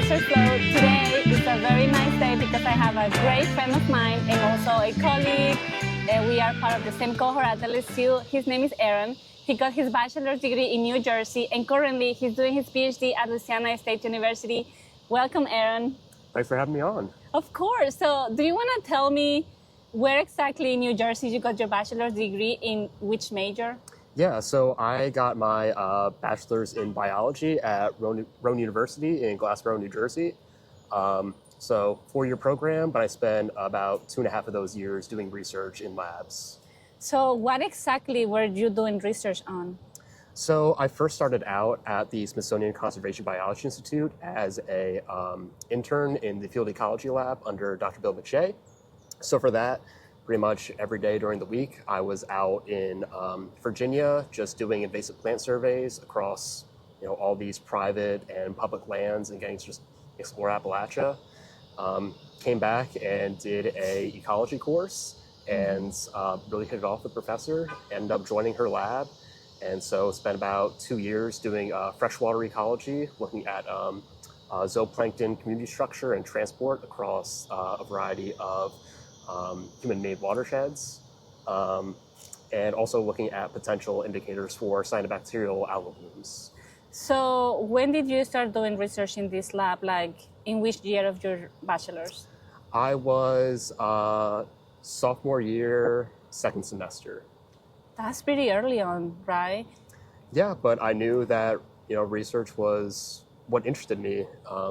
research flow. Today is a very nice day because I have a great friend of mine and also a colleague. We are part of the same cohort at LSU. His name is Aaron. He got his bachelor's degree in New Jersey, and currently he's doing his PhD at Louisiana State University. Welcome, Aaron. Thanks for having me on. Of course. So do you want to tell me where exactly in New Jersey you got your bachelor's degree, in which major? Yeah, so I got my bachelor's in biology at Rowan University in Glassboro, New Jersey. So 4-year program, but I spent about 2.5 of those years doing research in labs. So what exactly were you doing research on? So I first started out at the Smithsonian Conservation Biology Institute as a intern in the field ecology lab under Dr. Bill McShay. So for that, pretty much every day during the week, I was out in Virginia just doing invasive plant surveys across all these private and public lands and getting to just explore Appalachia. Came back and did a ecology course and really hit it off with the professor, ended up joining her lab. And so spent about 2 years doing freshwater ecology, looking at zooplankton community structure and transport across a variety of human-made watersheds, and also looking at potential indicators for cyanobacterial algal blooms. So when did you start doing research in this lab, like in which year of your bachelor's? I was sophomore year, second semester. That's pretty early on, right? Yeah, but I knew that research was what interested me,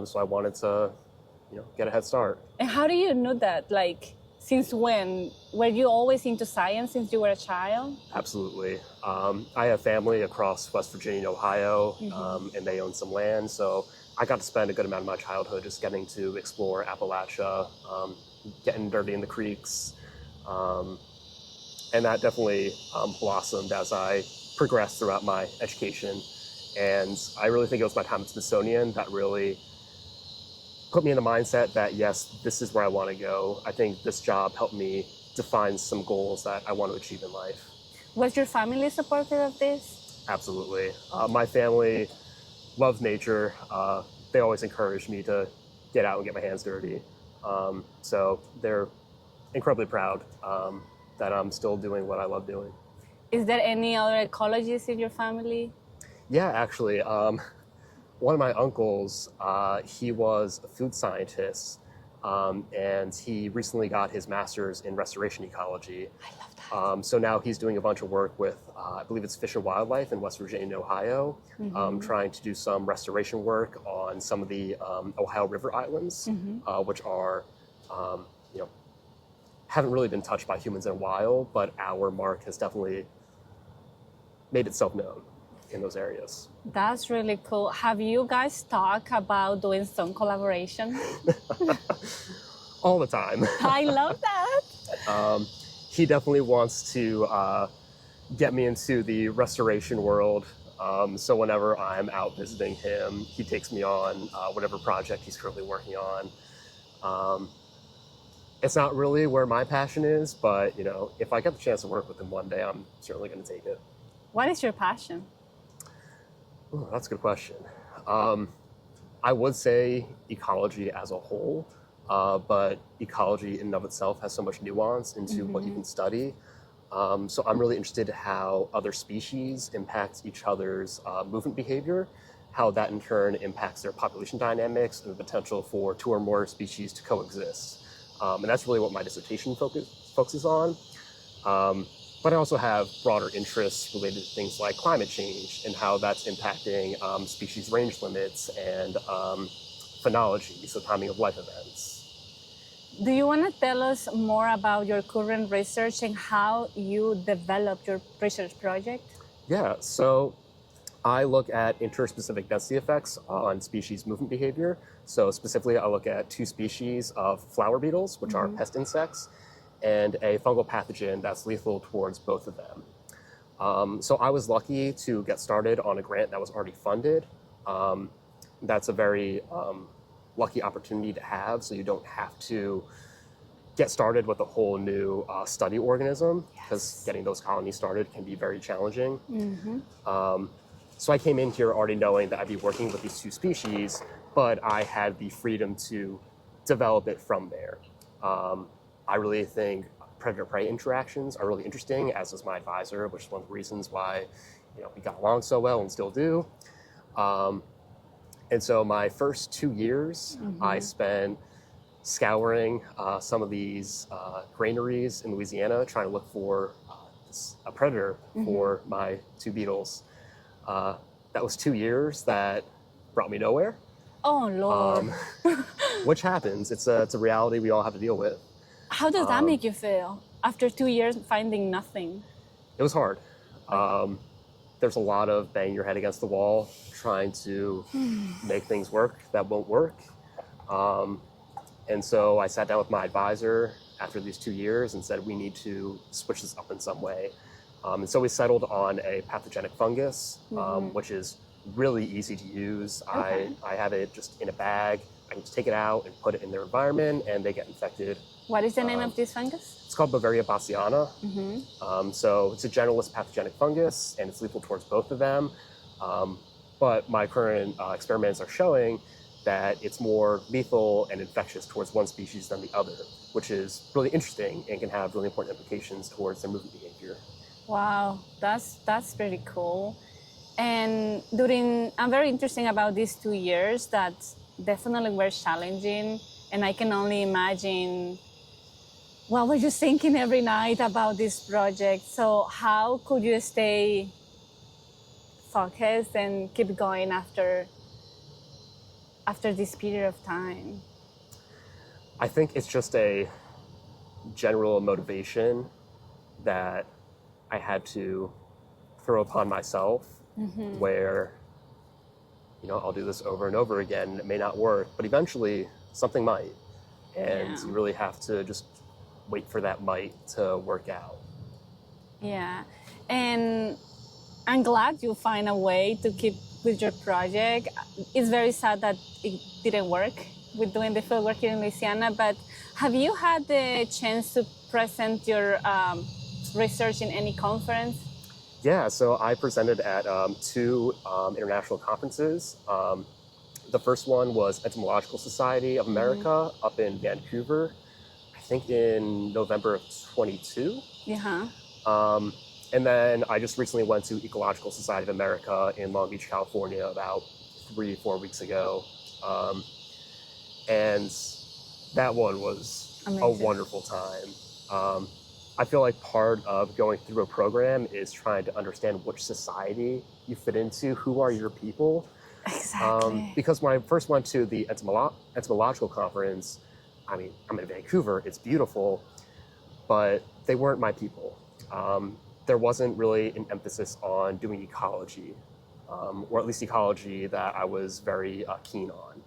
so I wanted to get a head start. And how do you know that? Like, since when? Were you always into science since you were a child? Absolutely. I have family across West Virginia and Ohio, and they own some land, so I got to spend a good amount of my childhood just getting to explore Appalachia, getting dirty in the creeks, and that definitely blossomed as I progressed throughout my education. And I really think it was my time at Smithsonian that really put me in the mindset that, yes, this is where I want to go. I think this job helped me define some goals that I want to achieve in life. Was your family supportive of this? Absolutely. My family loves nature. They always encouraged me to get out and get my hands dirty. So they're incredibly proud that I'm still doing what I love doing. Is there any other ecologists in your family? Yeah, actually. One of my uncles, he was a food scientist, and he recently got his master's in restoration ecology. I love that. So now he's doing a bunch of work with, I believe it's Fish and Wildlife in West Virginia and Ohio, trying to do some restoration work on some of the Ohio River islands, which are, haven't really been touched by humans in a while, but our mark has definitely made itself known in those areas. That's really cool. Have you guys talked about doing some collaboration? All the time. I love that. He definitely wants to get me into the restoration world. So whenever I'm out visiting him, he takes me on whatever project he's currently working on. It's not really where my passion is, but if I get the chance to work with him one day, I'm certainly going to take it. What is your passion? Ooh, that's a good question. I would say ecology as a whole, but ecology in and of itself has so much nuance into what you can study. So I'm really interested in how other species impact each other's movement behavior, how that in turn impacts their population dynamics and the potential for 2 or more species to coexist. And that's really what my dissertation focuses on. But I also have broader interests related to things like climate change and how that's impacting species range limits and phenology, so timing of life events. Do you want to tell us more about your current research and how you developed your research project? Yeah, so I look at interspecific density effects on species movement behavior. So specifically, I look at 2 species of flower beetles, which are pest insects, and a fungal pathogen that's lethal towards both of them. So I was lucky to get started on a grant that was already funded. That's a very lucky opportunity to have, so you don't have to get started with a whole new study organism, because getting those colonies started can be very challenging. So I came in here already knowing that I'd be working with these 2 species, but I had the freedom to develop it from there. I really think predator-prey interactions are really interesting, as is my advisor, which is one of the reasons why we got along so well and still do. And so my first 2 years, I spent scouring some of these granaries in Louisiana, trying to look for a predator for my 2 beetles. That was 2 years that brought me nowhere. Oh, Lord. Which happens. It's a reality we all have to deal with. How does that make you feel after 2 years finding nothing? It was hard. There's a lot of banging your head against the wall, trying to make things work that won't work. And so I sat down with my advisor after these 2 years and said, we need to switch this up in some way. And so we settled on a pathogenic fungus, which is really easy to use. Okay. I have it just in a bag. I can just take it out and put it in their environment, and they get infected. What is the name of this fungus? It's called Bavaria bassiana. So it's a generalist pathogenic fungus, and it's lethal towards both of them. But my current experiments are showing that it's more lethal and infectious towards one species than the other, which is really interesting and can have really important implications towards their movement behavior. Wow, that's pretty cool. And I'm very interested about these 2 years that definitely were challenging, and I can only imagine what were you thinking every night about this project. So how could you stay focused and keep going after this period of time? I think it's just a general motivation that I had to throw upon myself, where I'll do this over and over again. It may not work, but eventually something might, and you really have to just wait for that might to work out. Yeah, and I'm glad you find a way to keep with your project. It's very sad that it didn't work with doing the fieldwork here in Louisiana, but have you had the chance to present your research in any conference? Yeah, so I presented at 2 international conferences. The first one was Entomological Society of America up in Vancouver, I think in November of 22. Yeah. And then I just recently went to Ecological Society of America in Long Beach, California about 3-4 weeks ago. And that one was amazing. A wonderful time. I feel like part of going through a program is trying to understand which society you fit into, who are your people. Exactly. Because when I first went to the entomological conference, I mean, I'm in Vancouver, it's beautiful, but they weren't my people. There wasn't really an emphasis on doing ecology, or at least ecology that I was very keen on.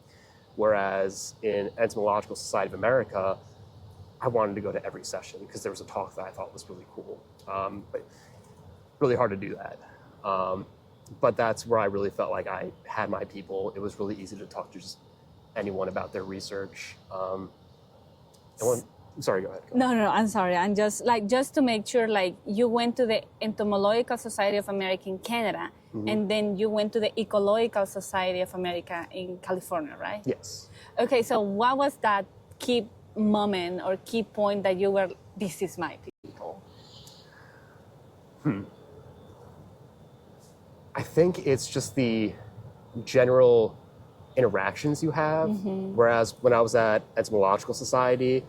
Whereas in Entomological Society of America, I wanted to go to every session because there was a talk that I thought was really cool. But really hard to do that. But that's where I really felt like I had my people. It was really easy to talk to just anyone about their research. Sorry, go ahead. No, I'm sorry. I'm just to make sure, you went to the Entomological Society of America in Canada, and then you went to the Ecological Society of America in California, right? Yes. Okay, so what was that key moment or key point that you were, this is my people? I think it's just the general interactions you have. Whereas when I was at Entomological Society,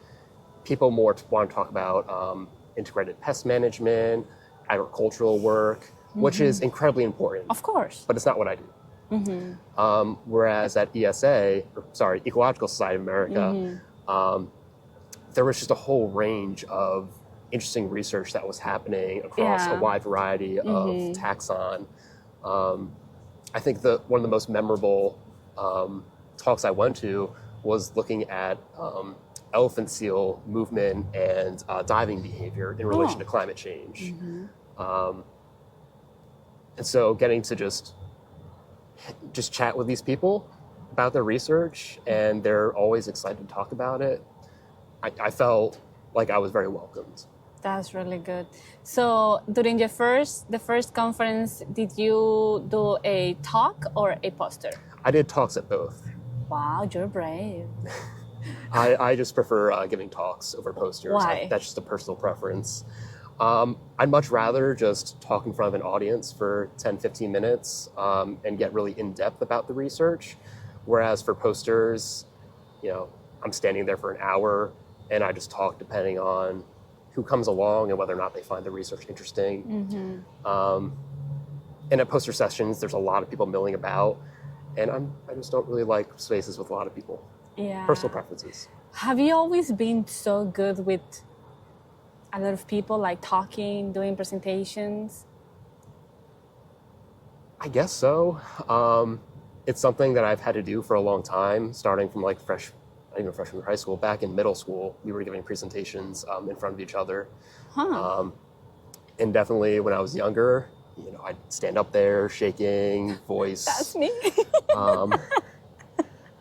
people more want to talk about integrated pest management, agricultural work, which is incredibly important. Of course. But it's not what I do. Whereas at Ecological Society of America, there was just a whole range of interesting research that was happening across a wide variety of taxon. I think one of the most memorable talks I went to was looking at elephant seal movement and diving behavior in relation to climate change. And so getting to just chat with these people about their research, and they're always excited to talk about it, I felt like I was very welcomed. That's really good. So during the first conference, did you do a talk or a poster? I did talks at both. Wow, you're brave. I just prefer giving talks over posters. Why? That's just a personal preference. I'd much rather just talk in front of an audience for 10, 15 minutes and get really in-depth about the research. Whereas for posters, I'm standing there for an hour and I just talk depending on who comes along and whether or not they find the research interesting. And at poster sessions, there's a lot of people milling about, and I just don't really like spaces with a lot of people. Yeah. Personal preferences. Have you always been so good with a lot of people, like talking, doing presentations? I guess so. It's something that I've had to do for a long time, starting from like freshman high school. Back in middle school, we were giving presentations in front of each other. And definitely when I was younger, I'd stand up there shaking, voice. That's me.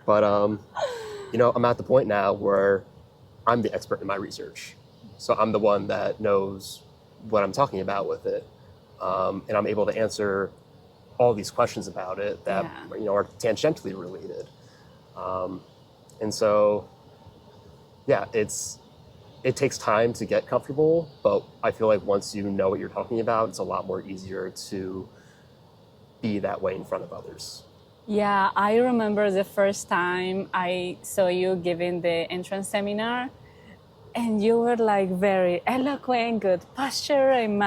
But I'm at the point now where I'm the expert in my research. So I'm the one that knows what I'm talking about with it. And I'm able to answer all these questions about it that are tangentially related. And so, it takes time to get comfortable, but I feel like once you know what you're talking about, it's a lot more easier to be that way in front of others. Yeah, I remember the first time I saw you giving the entrance seminar, and you were like very eloquent, good posture, and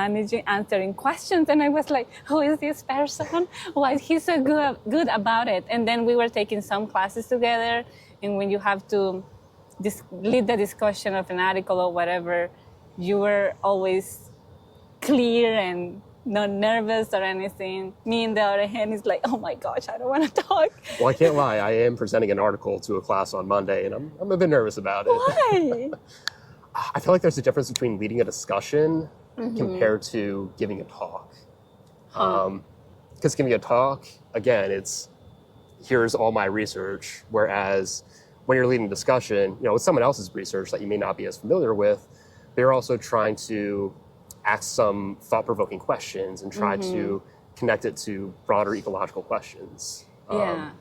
answering questions. And I was like, who is this person? Why is he so good about it? And then we were taking some classes together, and when you have to lead the discussion of an article or whatever, you were always clear and not nervous or anything. Me, on the other hand, is like, oh my gosh, I don't want to talk. Well, I can't lie. I am presenting an article to a class on Monday, and I'm a bit nervous about it. Why? I feel like there's a difference between leading a discussion compared to giving a talk. Because giving a talk, again, it's here's all my research, whereas when you're leading a discussion, with someone else's research that you may not be as familiar with, they're also trying to ask some thought-provoking questions and try to connect it to broader ecological questions. And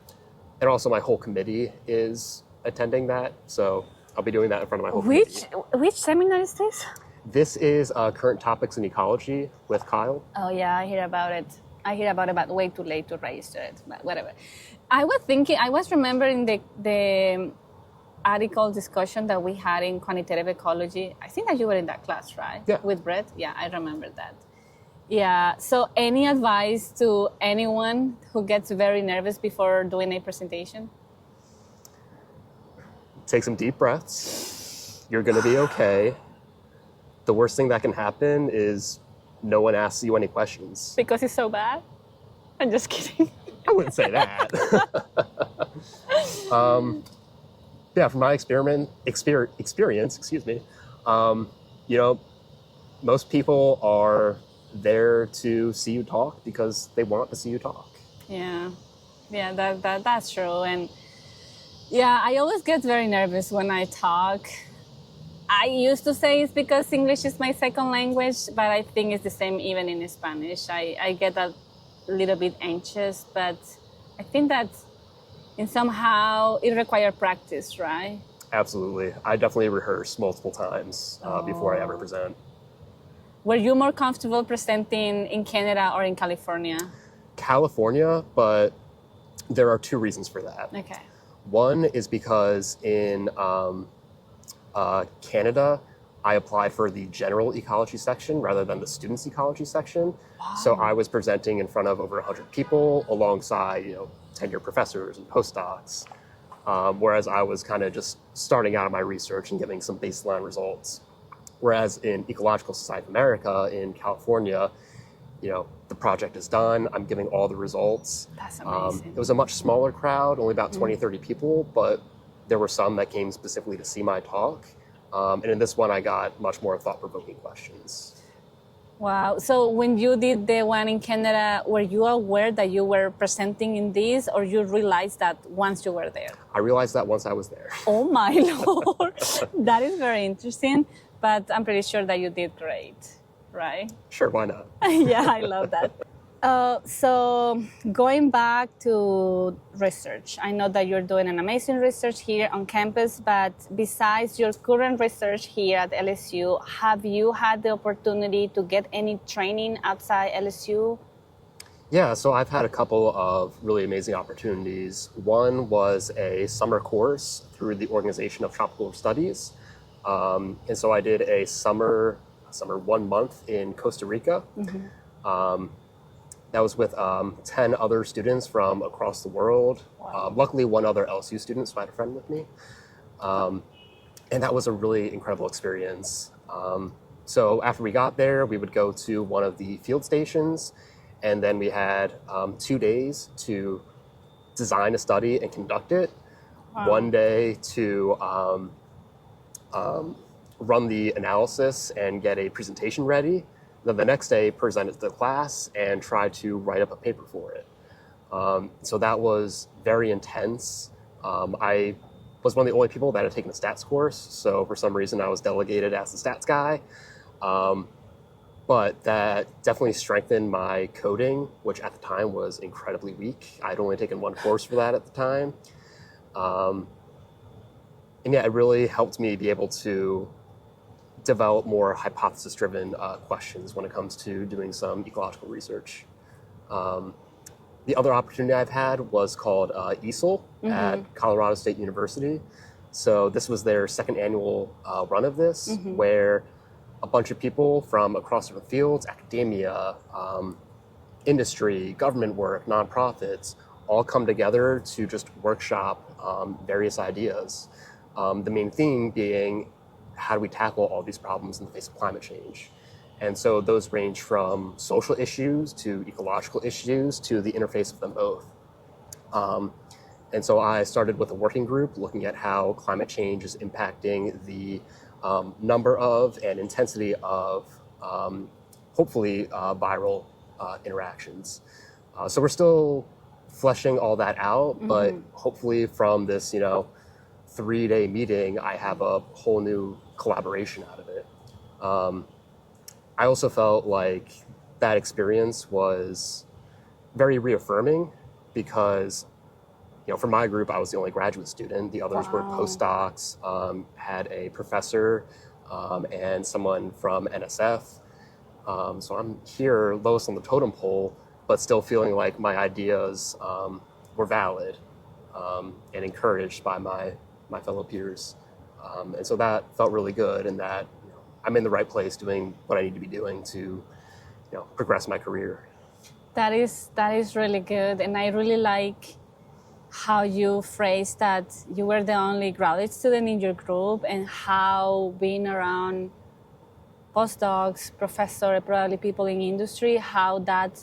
also my whole committee is attending that, so I'll be doing that in front of my whole committee. Which seminar is this? This is Current Topics in Ecology with Kyle. Oh yeah, I hear about it. But way too late to register it, but whatever. I was remembering the article discussion that we had in quantitative ecology. I think that you were in that class, right? Yeah. With Brett? Yeah, I remember that. Yeah, so any advice to anyone who gets very nervous before doing a presentation? Take some deep breaths. You're gonna be okay. The worst thing that can happen is no one asks you any questions. Because it's so bad? I'm just kidding. I wouldn't say that. From my experience, most people are there to see you talk because they want to see you talk. Yeah, that's true. And yeah, I always get very nervous when I talk. I used to say it's because English is my second language, but I think it's the same even in Spanish. I get a little bit anxious, but I think that somehow it requires practice, right? Absolutely. I definitely rehearse multiple times before I ever present. Were you more comfortable presenting in Canada or in California? California, but there are two reasons for that. Okay. One is because in Canada, I applied for the general ecology section rather than the students' ecology section. Wow. So I was presenting in front of over 100 people alongside, tenured professors and postdocs, whereas I was kind of just starting out my research and giving some baseline results. Whereas in Ecological Society of America in California, the project is done. I'm giving all the results. That's amazing. It was a much smaller crowd, only about 20, 30 people, but there were some that came specifically to see my talk. And in this one, I got much more thought-provoking questions. Wow. So when you did the one in Canada, were you aware that you were presenting in this, or you realized that once you were there? I realized that once I was there. Oh my Lord. That is very interesting, but I'm pretty sure that you did great, right? Sure, why not? Yeah, I love that. So going back to research, I know that you're doing an amazing research here on campus, but besides your current research here at LSU, have you had the opportunity to get any training outside LSU? Yeah, so I've had a couple of really amazing opportunities. One was a summer course through the Organization of Tropical Studies. And so I did a summer 1 month in Costa Rica. That was with 10 other students from across the world. Wow. Luckily, one other LSU student, so I had a friend with me. And that was a really incredible experience. So after we got there, we would go to one of the field stations, and then we had 2 days to design a study and conduct it. Wow. 1 day to run the analysis and get a presentation ready. Then the next day, present it to the class and try to write up a paper for it. So that was very intense. I was one of the only people that had taken a stats course, so for some reason I was delegated as the stats guy. But that definitely strengthened my coding, which at the time was incredibly weak. I'd only taken one course for that at the time. And yeah, it really helped me be able to develop more hypothesis-driven questions when it comes to doing some ecological research. The other opportunity I've had was called ESOL at Colorado State University. So this was their second annual run of this, where a bunch of people from across different fields, academia, industry, government work, nonprofits, all come together to just workshop various ideas. The main theme being, how do we tackle all these problems in the face of climate change? And so those range from social issues to ecological issues to the interface of them both. And so I started with a working group looking at how climate change is impacting the number of and intensity of hopefully viral interactions. So we're still fleshing all that out, but hopefully from this, 3-day meeting, I have a whole new collaboration out of it. I also felt like that experience was very reaffirming because, for my group, I was the only graduate student. The others were postdocs, had a professor, and someone from NSF. So I'm here lowest on the totem pole, but still feeling like my ideas were valid and encouraged by my fellow peers. And so that felt really good, and that I'm in the right place doing what I need to be doing to progress my career. That is really good, and I really like how you phrased that you were the only graduate student in your group, and how being around postdocs, professors, probably people in industry, how that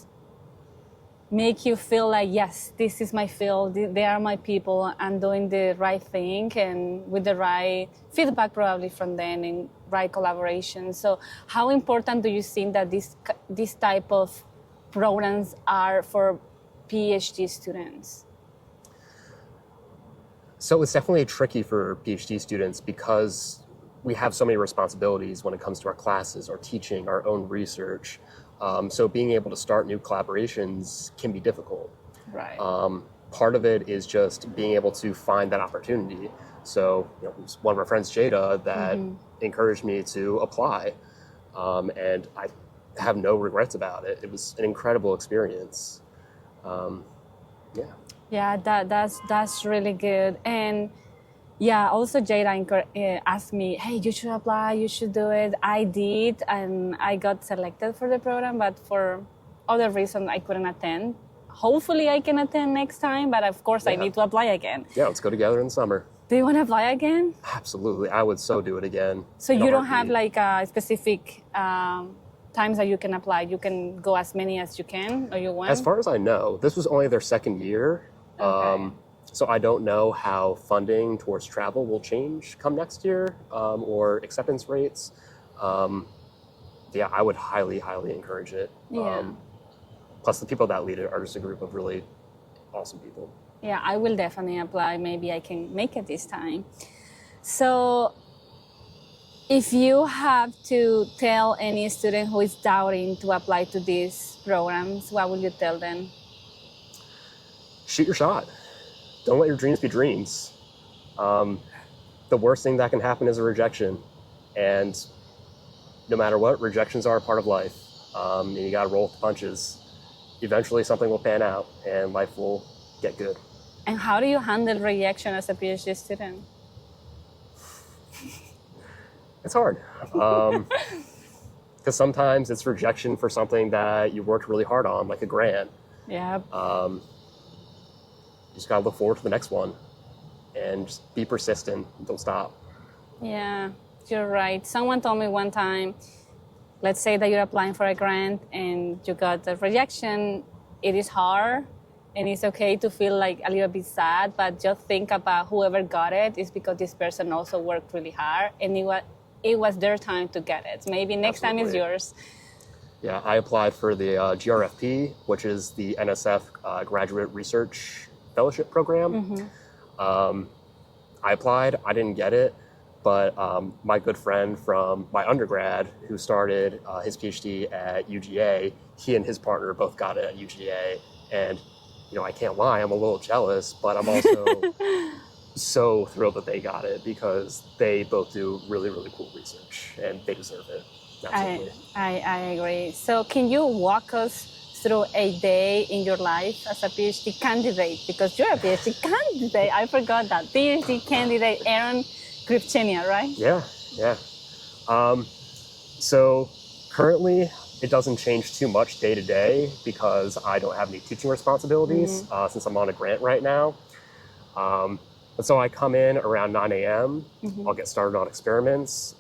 make you feel like, yes, this is my field, they are my people, I'm doing the right thing, and with the right feedback probably from them and right collaboration. So how important do you think that this type of programs are for PhD students? So it's definitely tricky for PhD students because we have so many responsibilities when it comes to our classes, our teaching, our own research. So being able to start new collaborations can be difficult. Right. Part of it is just being able to find that opportunity. So one of our friends, Jada, that encouraged me to apply. And I have no regrets about it. It was an incredible experience. Yeah, that's really good. And yeah, also Jada asked me, hey, you should apply, you should do it. I did, and I got selected for the program, but for other reasons I couldn't attend. Hopefully I can attend next time, but of course I need to apply again. Yeah, let's go together in the summer. Do you want to apply again? Absolutely, I would so do it again. So you don't have like a specific times that you can apply? You can go as many as you can, or you want? As far as I know, this was only their second year. Okay. So I don't know how funding towards travel will change come next year, or acceptance rates. Yeah, I would highly, highly encourage it. Yeah. Plus the people that lead it are just a group of really awesome people. Yeah, I will definitely apply. Maybe I can make it this time. So If you have to tell any student who is doubting to apply to these programs, what would you tell them? Shoot your shot. Don't let your dreams be dreams. The worst thing that can happen is a rejection. And no matter what, rejections are a part of life. And you gotta roll with the punches. Eventually something will pan out and life will get good. And how do you handle rejection as a PhD student? It's hard. Because sometimes it's rejection for something that you worked really hard on, like a grant. Yeah. You just gotta look forward to the next one and just be persistent. Don't stop. Yeah, you're right. Someone told me one time, let's say that you're applying for a grant and you got a rejection. It is hard and it's okay to feel like a little bit sad, but just think about whoever got it is because this person also worked really hard and it was their time to get it. Maybe next time is yours. Yeah, I applied for the GRFP, which is the NSF Graduate Research Fellowship Program. Mm-hmm. I applied, I didn't get it, but my good friend from my undergrad who started his PhD at UGA, he and his partner both got it at UGA. And, you know, I can't lie, I'm a little jealous, but I'm also so thrilled that they got it because they both do really, really cool research and they deserve it. Absolutely. I agree. So can you walk us through a day in your life as a PhD candidate? Because you're a PhD candidate. I forgot that. PhD candidate Aaron Krivchenia, right? Yeah. So currently it doesn't change too much day to day because I don't have any teaching responsibilities since I'm on a grant right now. And so I come in around 9 a.m. I'll get started on experiments.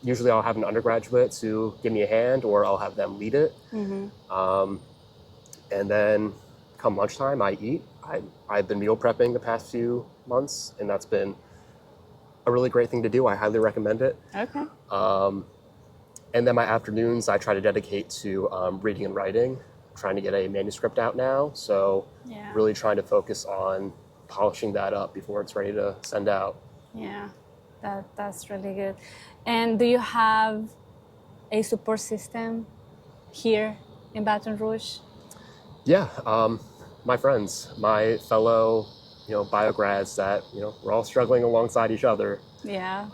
Usually I'll have an undergraduate to give me a hand or I'll have them lead it. And then come lunchtime, I eat. I've been meal prepping the past few months and that's been a really great thing to do. I highly recommend it. Okay. And then my afternoons, I try to dedicate to reading and writing, trying to get a manuscript out now. So really trying to focus on polishing that up before it's ready to send out. Yeah, that's really good. And do you have a support system here in Baton Rouge? Yeah, my friends, my fellow, biograds that, we're all struggling alongside each other. Yeah.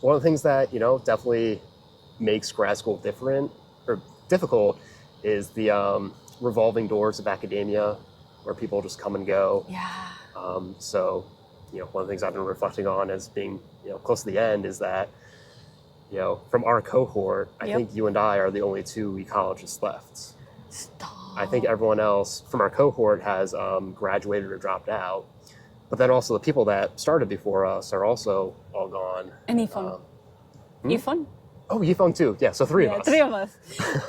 One of the things that, definitely makes grad school difficult is the revolving doors of academia where people just come and go. Yeah. So, one of the things I've been reflecting on as being, close to the end is that, from our cohort, I think you and I are the only two ecologists left. Stop. I think everyone else from our cohort has graduated or dropped out. But then also the people that started before us are also all gone. And Yifon. Yifon? Oh, Yifon too. Yeah, so three of us. Three of us.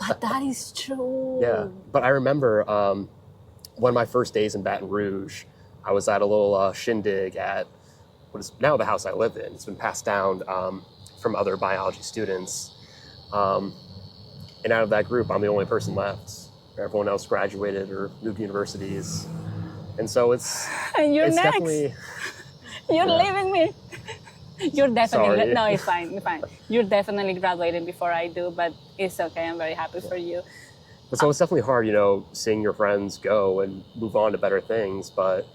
But that is true. Yeah, but I remember one of my first days in Baton Rouge, I was at a little shindig at what is now the house I live in. It's been passed down from other biology students. And out of that group, I'm the only person left. Everyone else graduated or moved universities. And so it's next. Definitely... You're leaving me. You're definitely... Sorry. No, it's fine. You're definitely graduating before I do, but it's okay. I'm very happy for you. But so it's definitely hard, seeing your friends go and move on to better things, but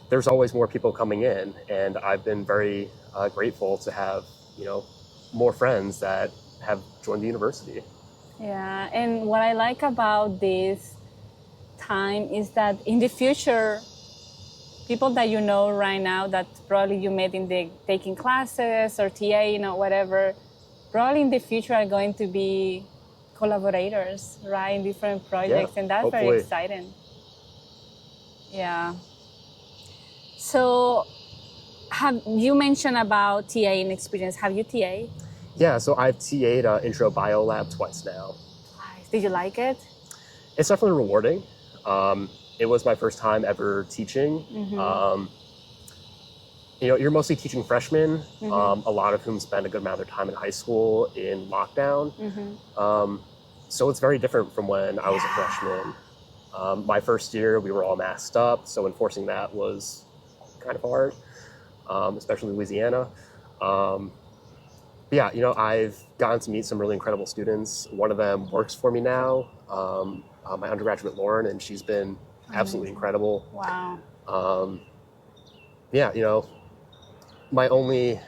there's always more people coming in. And I've been very grateful to have, more friends that have joined the university. Yeah, and what I like about this time is that in the future, people that you know right now that probably you met in the taking classes or TA, whatever, probably in the future are going to be collaborators, right, in different projects, and that's hopefully. Very exciting. Yeah. So, have you mentioned about TAing experience? Have you TA? Yeah, so I've TA'd Intro Bio Lab twice now. Nice. Did you like it? It's definitely rewarding. It was my first time ever teaching. You're mostly teaching freshmen, a lot of whom spend a good amount of their time in high school in lockdown. So it's very different from when I was a freshman. My first year, we were all masked up, so enforcing that was kind of hard, especially Louisiana. Yeah, I've gotten to meet some really incredible students. One of them works for me now, my undergraduate Lauren, and she's been absolutely incredible. Wow. Yeah, my only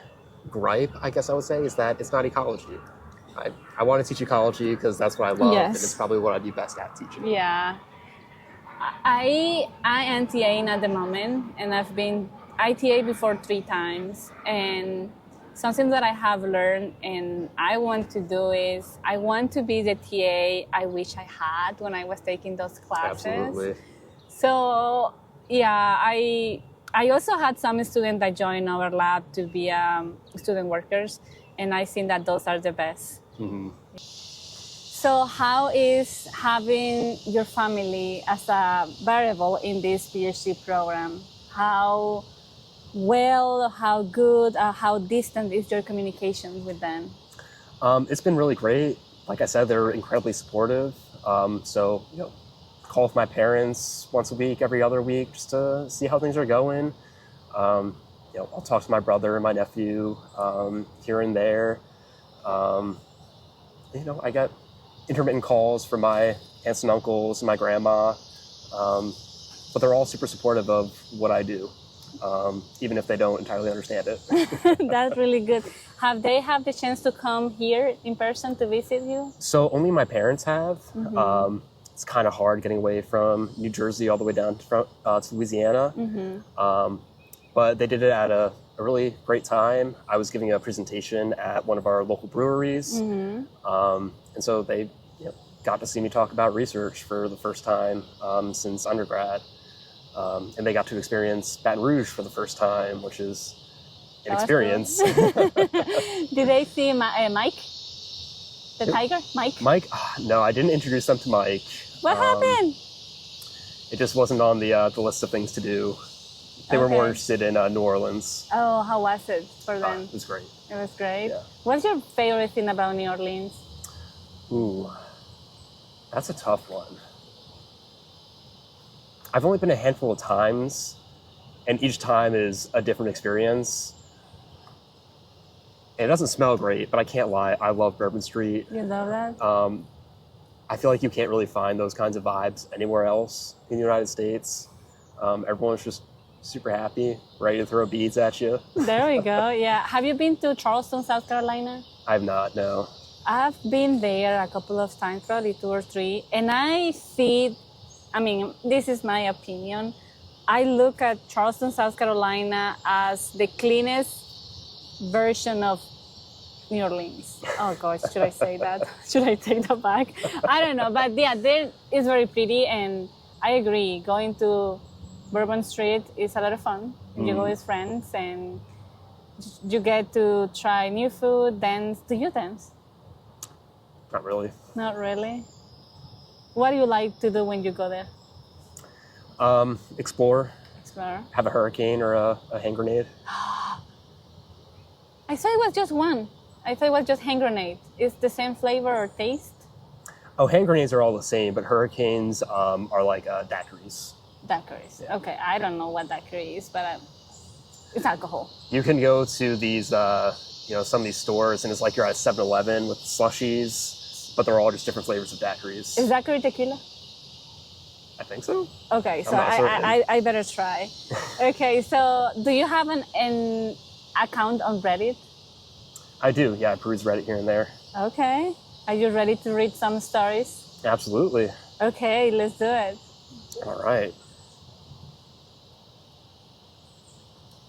gripe, I guess I would say, is that it's not ecology. I want to teach ecology because that's what I love, and it's probably what I'd be best at teaching. Yeah. I am TAing at the moment, and I've been ITA before 3 times, and something that I have learned and I want to do is I want to be the TA I wish I had when I was taking those classes. Absolutely. So yeah, I also had some students that joined our lab to be student workers, and I think that those are the best. Mm-hmm. So how is having your family as a variable in this PhD program? How well, how good, how distant is your communication with them? It's been really great. Like I said, they're incredibly supportive. So, call with my parents once a week, every other week, just to see how things are going. I'll talk to my brother and my nephew here and there. I get intermittent calls from my aunts and uncles and my grandma, but they're all super supportive of what I do, even if they don't entirely understand it. That's really good. Have they had the chance to come here in person to visit you? So only my parents have. Mm-hmm. It's kind of hard getting away from New Jersey all the way down to Louisiana. Mm-hmm. But they did it at a really great time. I was giving a presentation at one of our local breweries. Mm-hmm. And so they got to see me talk about research for the first time since undergrad. And they got to experience Baton Rouge for the first time, which is an experience. Did they see Mike? The tiger? Mike? Mike? No, I didn't introduce them to Mike. What happened? It just wasn't on the list of things to do. They were more interested in New Orleans. Oh, how was it for them? It was great. It was great? Yeah. What's your favorite thing about New Orleans? Ooh, that's a tough one. I've only been a handful of times, and each time is a different experience. And it doesn't smell great, but I can't lie, I love Bourbon Street. You love that? I feel like you can't really find those kinds of vibes anywhere else in the United States. Everyone's just super happy, ready to throw beads at you. There we go, yeah. Have you been to Charleston, South Carolina? I have not, no. I've been there a couple of times, probably 2 or 3, and I see, this is my opinion, I look at Charleston, South Carolina as the cleanest version of New Orleans. Oh gosh, should I say that? Should I take that back? I don't know, but yeah, there is very pretty, and I agree, going to Bourbon Street is a lot of fun. You go with friends, and you get to try new food, dance. Do you dance? Not really. Not really? What do you like to do when you go there? Explore. Explore. Have a hurricane or a hand grenade. I thought it was just one. I thought it was just hand grenade. Is the same flavor or taste? Oh, hand grenades are all the same, but hurricanes are like daiquiris. Daiquiris. Yeah. Okay, I don't know what daiquiri is, but it's alcohol. You can go to these, some of these stores, and it's like you're at 7-Eleven with slushies, but they're all just different flavors of daiquiris. Is daiquiri tequila? I think so. Okay, so I better try. Okay, so do you have an account on Reddit? I do, yeah. I peruse Reddit here and there. Okay. Are you ready to read some stories? Absolutely. Okay, let's do it. All right.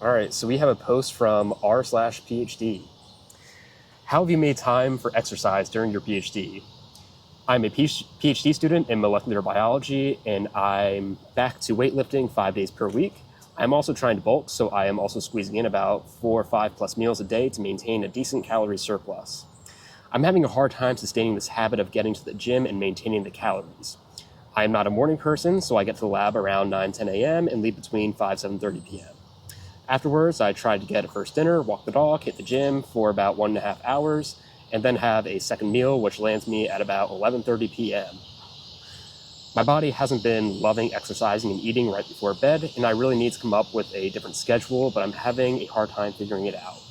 All right, so we have a post from r/PhD. How have you made time for exercise during your PhD? I'm a PhD student in molecular biology, and I'm back to weightlifting 5 days per week. I'm also trying to bulk, so I am also squeezing in about 4 or 5 plus meals a day to maintain a decent calorie surplus. I'm having a hard time sustaining this habit of getting to the gym and maintaining the calories. I am not a morning person, so I get to the lab around 9-10 a.m. and leave between 5-7:30 p.m. Afterwards, I try to get a first dinner, walk the dog, hit the gym for about 1.5 hours, and then have a second meal, which lands me at about 11:30 p.m. My body hasn't been loving exercising and eating right before bed, and I really need to come up with a different schedule, but I'm having a hard time figuring it out.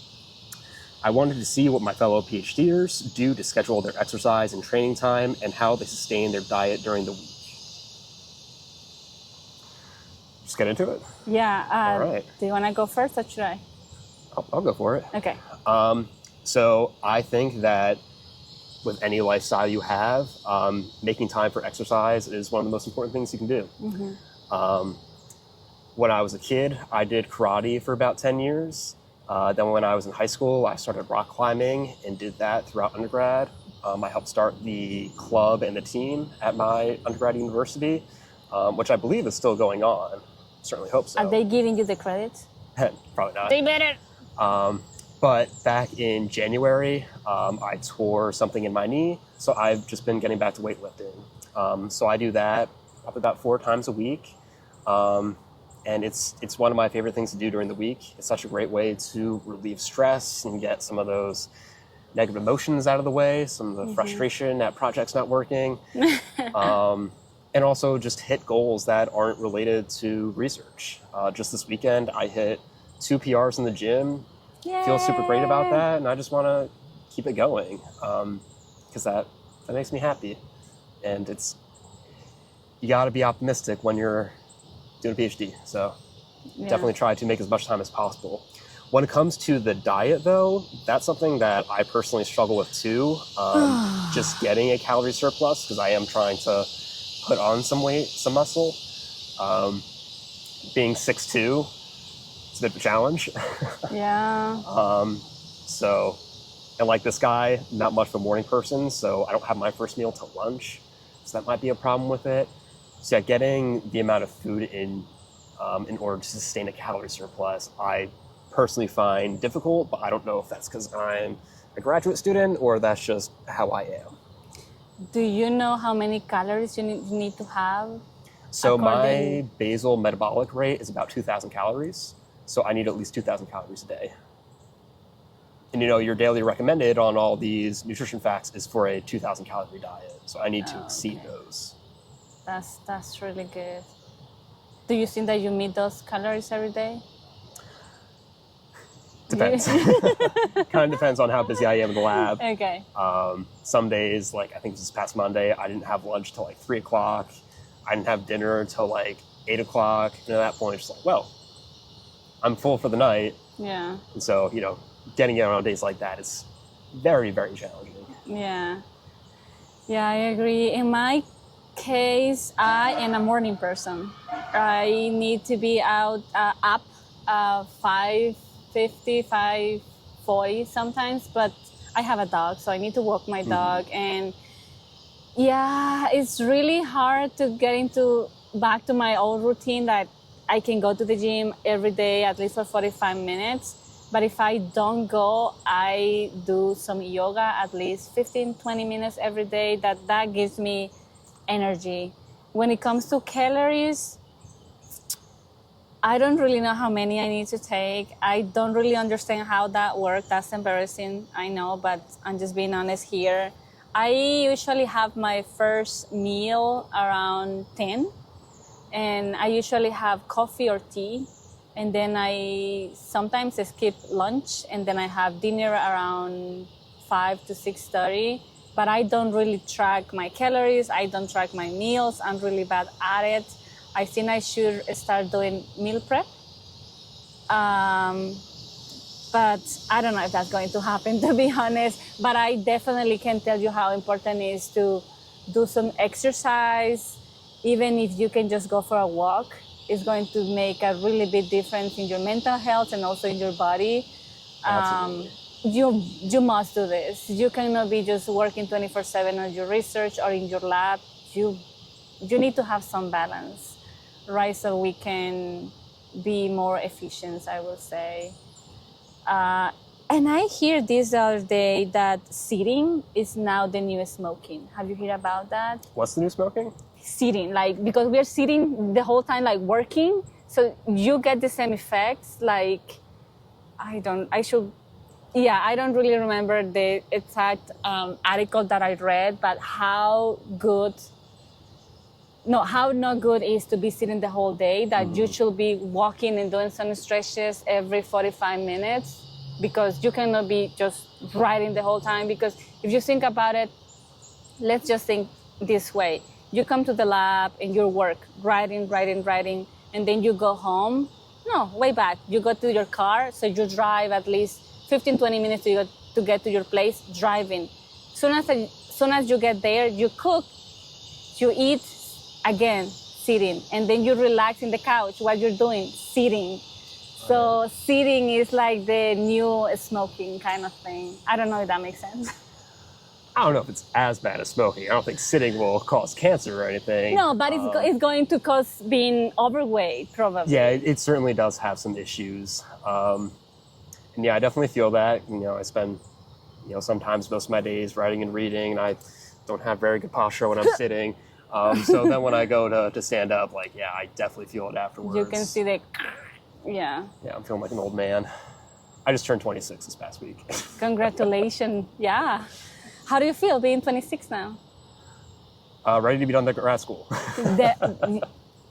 I wanted to see what my fellow PhDers do to schedule their exercise and training time and how they sustain their diet during the week. Just get into it? Yeah. All right. Do you want to go first or should I? I'll go for it. Okay. So I think that with any lifestyle you have, making time for exercise is one of the most important things you can do. When I was a kid, I did karate for about 10 years. Then when I was in high school, I started rock climbing and did that throughout undergrad. I helped start the club and the team at my undergrad university, which I believe is still going on. Certainly hope so. Are they giving you the credit? Probably not. They better. But back in January, I tore something in my knee, so I've just been getting back to weightlifting. So I do that probably about 4 times a week. And it's one of my favorite things to do during the week. It's such a great way to relieve stress and get some of those negative emotions out of the way, some of the frustration that project's not working, and also just hit goals that aren't related to research. Just this weekend, I hit 2 PRs in the gym. Yay. Feel super great about that, and I just want to keep it going because that makes me happy. And you got to be optimistic when you're doing a PhD, so definitely try to make as much time as possible. When it comes to the diet, though, that's something that I personally struggle with too. Just getting a calorie surplus because I am trying to put on some weight, some muscle. Being 6'2", it's a bit of a challenge. Yeah. So, and like this guy, not much of a morning person, so I don't have my first meal till lunch. So that might be a problem with it. So yeah, getting the amount of food in order to sustain a calorie surplus, I personally find difficult, but I don't know if that's because I'm a graduate student or that's just how I am. Do you know how many calories you need to have? So my basal metabolic rate is about 2,000 calories. So I need at least 2,000 calories a day. And your daily recommended on all these nutrition facts is for a 2,000 calorie diet. So I need to exceed those. That's really good. Do you think that you meet those calories every day? Depends. Kind of depends on how busy I am in the lab. Okay. Some days, like I think this past Monday, I didn't have lunch till like 3 o'clock. I didn't have dinner until like 8 o'clock. And at that point, it's like, well, I'm full for the night. Yeah. And so, getting it on days like that is very, very challenging. Yeah. Yeah, I agree. In my case, I am a morning person. I need to be up 5:50, 5:40 sometimes, but I have a dog, so I need to walk my dog. And yeah, it's really hard to get back to my old routine that I can go to the gym every day, at least for 45 minutes. But if I don't go, I do some yoga at least 15, 20 minutes every day. That gives me energy. When it comes to calories, I don't really know how many I need to take. I don't really understand how that works. That's embarrassing, I know, but I'm just being honest here. I usually have my first meal around 10, and I usually have coffee or tea. And then I sometimes skip lunch, and then I have dinner around 5 to 6:30. But I don't really track my calories. I don't track my meals. I'm really bad at it. I think I should start doing meal prep. But I don't know if that's going to happen, to be honest. But I definitely can tell you how important it is to do some exercise, even if you can just go for a walk. It's going to make a really big difference in your mental health and also in your body. You must do this. You cannot be just working 24/7 on your research or in your lab. You need to have some balance, right? So we can be more efficient, I will say. And I hear this the other day that sitting is now the new smoking. Have you heard about that? What's the new smoking? Sitting, like, because we're sitting the whole time, like working, so you get the same effects. Like, I don't really remember the exact article that I read, but how not good is to be sitting the whole day, that you should be walking and doing some stretches every 45 minutes. because you cannot be just writing the whole time. Because if you think about it, let's just think this way. You come to the lab and you work, writing, and then you go home. No, way back. You go to your car, so you drive at least 15, 20 minutes to get to your place driving. Soon as you get there, you cook, you eat again, sitting, and then you relax in the couch. What you're doing, sitting. So sitting is like the new smoking kind of thing. I don't know if that makes sense. I don't know if it's as bad as smoking. I don't think sitting will cause cancer or anything. No, but it's going to cause being overweight, probably. Yeah, it certainly does have some issues. And yeah, I definitely feel that. You know, I spend, sometimes most of my days writing and reading, and I don't have very good posture when I'm sitting. So then when I go to stand up, I definitely feel it afterwards. You can see yeah. Yeah, I'm feeling like an old man. I just turned 26 this past week. Congratulations. Yeah. How do you feel being 26 now? Ready to be done with grad school.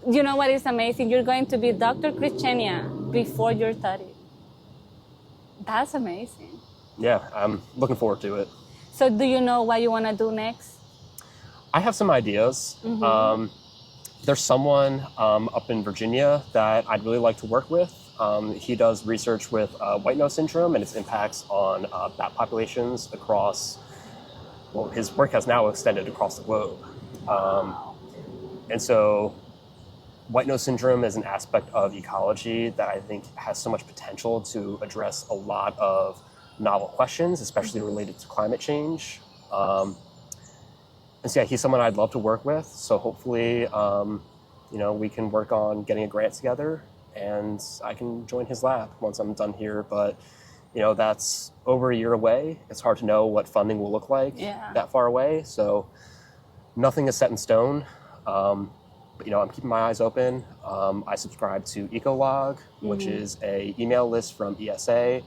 You know what is amazing? You're going to be Dr. Krivchenia before you're 30. That's amazing. Yeah, I'm looking forward to it. So do you know what you want to do next? I have some ideas. Mm-hmm. There's someone up in Virginia that I'd really like to work with. He does research with white nose syndrome and its impacts on bat populations across, his work has now extended across the globe. And so white nose syndrome is an aspect of ecology that I think has so much potential to address a lot of novel questions, especially related to climate change. And so yeah, he's someone I'd love to work with. So hopefully, we can work on getting a grant together and I can join his lab once I'm done here. But, that's over a year away. It's hard to know what funding will look like that far away. So nothing is set in stone. But, I'm keeping my eyes open. I subscribe to Ecological, which is a email list from ESA,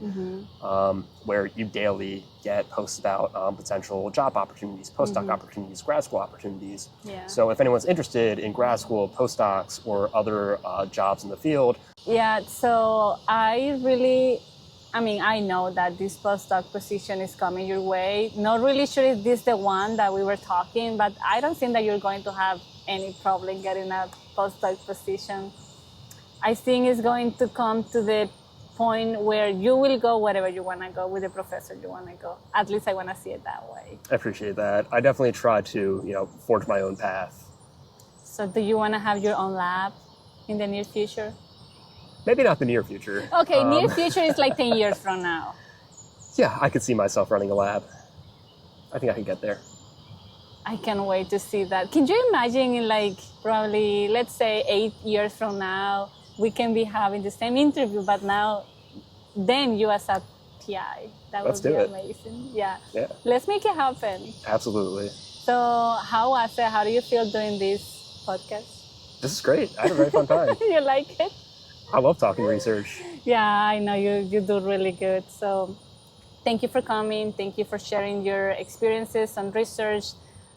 where you daily get posts about potential job opportunities, postdoc opportunities, grad school opportunities. Yeah. So if anyone's interested in grad school, postdocs, or other jobs in the field. Yeah, so I know that this postdoc position is coming your way. Not really sure if this is the one that we were talking, but I don't think that you're going to have any problem getting a postdoc position. I think it's going to come to the point where you will go wherever you want to go with the professor you want to go. At least I want to see it that way. I appreciate that. I definitely try to, forge my own path. So do you want to have your own lab in the near future? Maybe not the near future. Okay, near future is like 10 years from now. Yeah, I could see myself running a lab. I think I can get there. I can't wait to see that. Can you imagine in probably, let's say 8 years from now, we can be having the same interview, but then you as a PI. That would be amazing. Yeah. Let's make it happen. Absolutely. So how was it? How do you feel doing this podcast? This is great. I had a very fun time. You like it? I love talking research. Yeah, I know you do really good. So thank you for coming. Thank you for sharing your experiences on research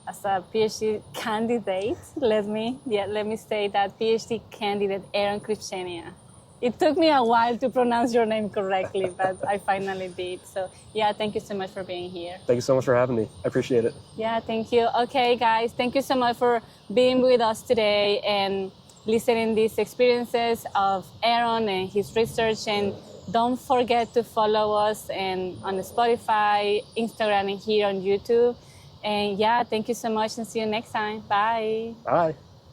as a PhD candidate. Let me say that PhD candidate Aaron Krivchenia. It took me a while to pronounce your name correctly, but I finally did. So yeah, thank you so much for being here. Thank you so much for having me. I appreciate it. Yeah, thank you. Okay, guys, thank you so much for being with us today and listening these experiences of Aaron and his research. And don't forget to follow us on Spotify, Instagram, and here on YouTube. And yeah, thank you so much and see you next time. Bye. Bye.